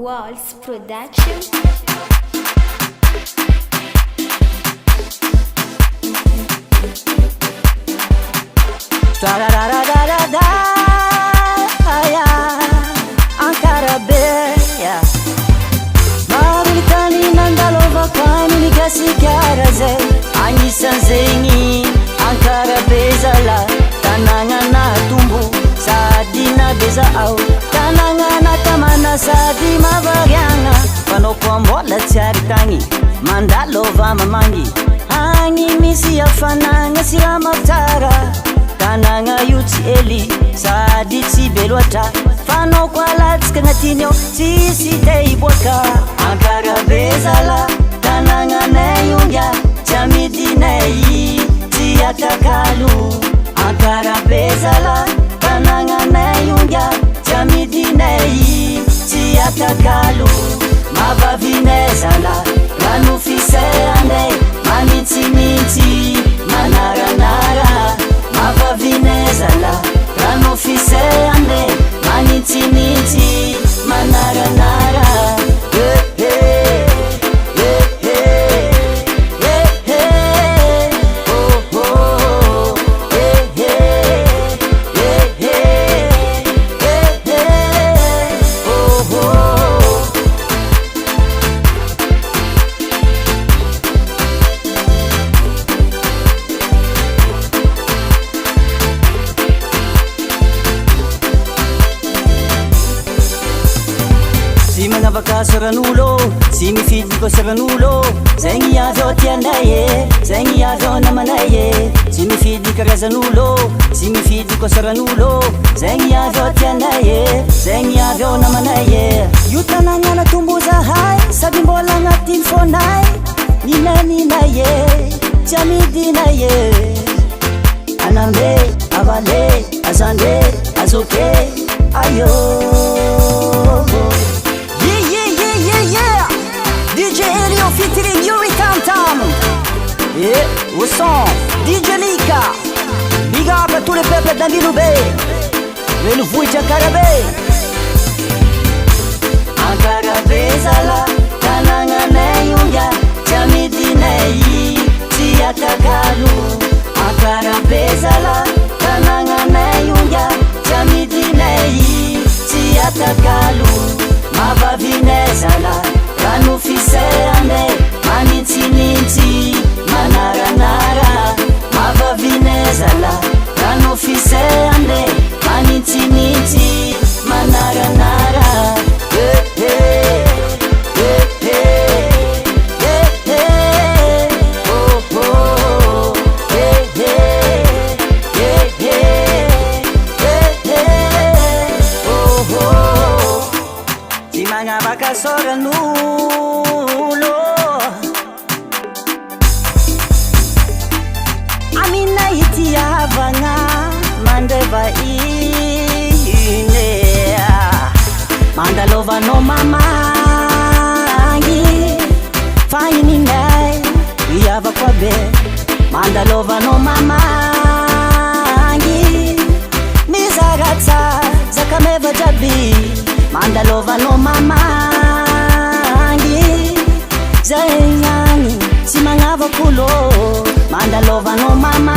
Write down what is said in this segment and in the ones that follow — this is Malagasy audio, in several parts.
Walls Production. Ankara Beya Maritani nandalova kwani gasikara ze anisanzeni Ankara Bezala tanangana tumbu sadina beza au tanangana tamana sadi mavaryana panokombola tsaritangi mandalova mamangi angi misi afananga siramavtara tananga yuti eli sadi tsibeloata fano kwalatsika natinyo tsisi teiboka Ankara Bezala tananga nayunga chamidinai tiatakalu Ankara Bezala tananga nayunga chamidinai tiatakalu mavavinezala ranufiseane manitsimiti manaranara mavavinezala ranufiseane manitsimiti manaranara Saranulo, si mi figlio saranulo, segni a zotianaye, segni a zonamanaye, si mi figlio carasanulo, si mi figlio saranulo, segni a zotianaye, segni a zonamanaye. Yutananga na tumbuza hai, sabi mbola ngatin fonai, ninaye, chamidinaye, anambe, avale, azande, azoke, ayo. DJ Elio featuring Yuri Tam Tam. Yeah, what's on? DJ Lika. Big up à tous les peuples d'Ambiloubé. Le nouveau Ankara Bay. Ankara Bezala tananga nayunga chamidinai tiatakalu Ankara Bezala tananga nayunga chamidinai tiatakalu mavavinezala ranufiseane manitsinitsi manaranara mavavinezala ranufiseane manitsinitsi manaranara Soranulo Amina itia vanga mandeva ine Mandalova no mama Fine nai Yava kwabe Mandalova no mama Mizagatsa Zakameva jabi Mandalova no mama Zayangani simangava kulo Mandalova no mama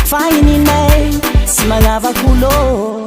Fine nai simangava kulo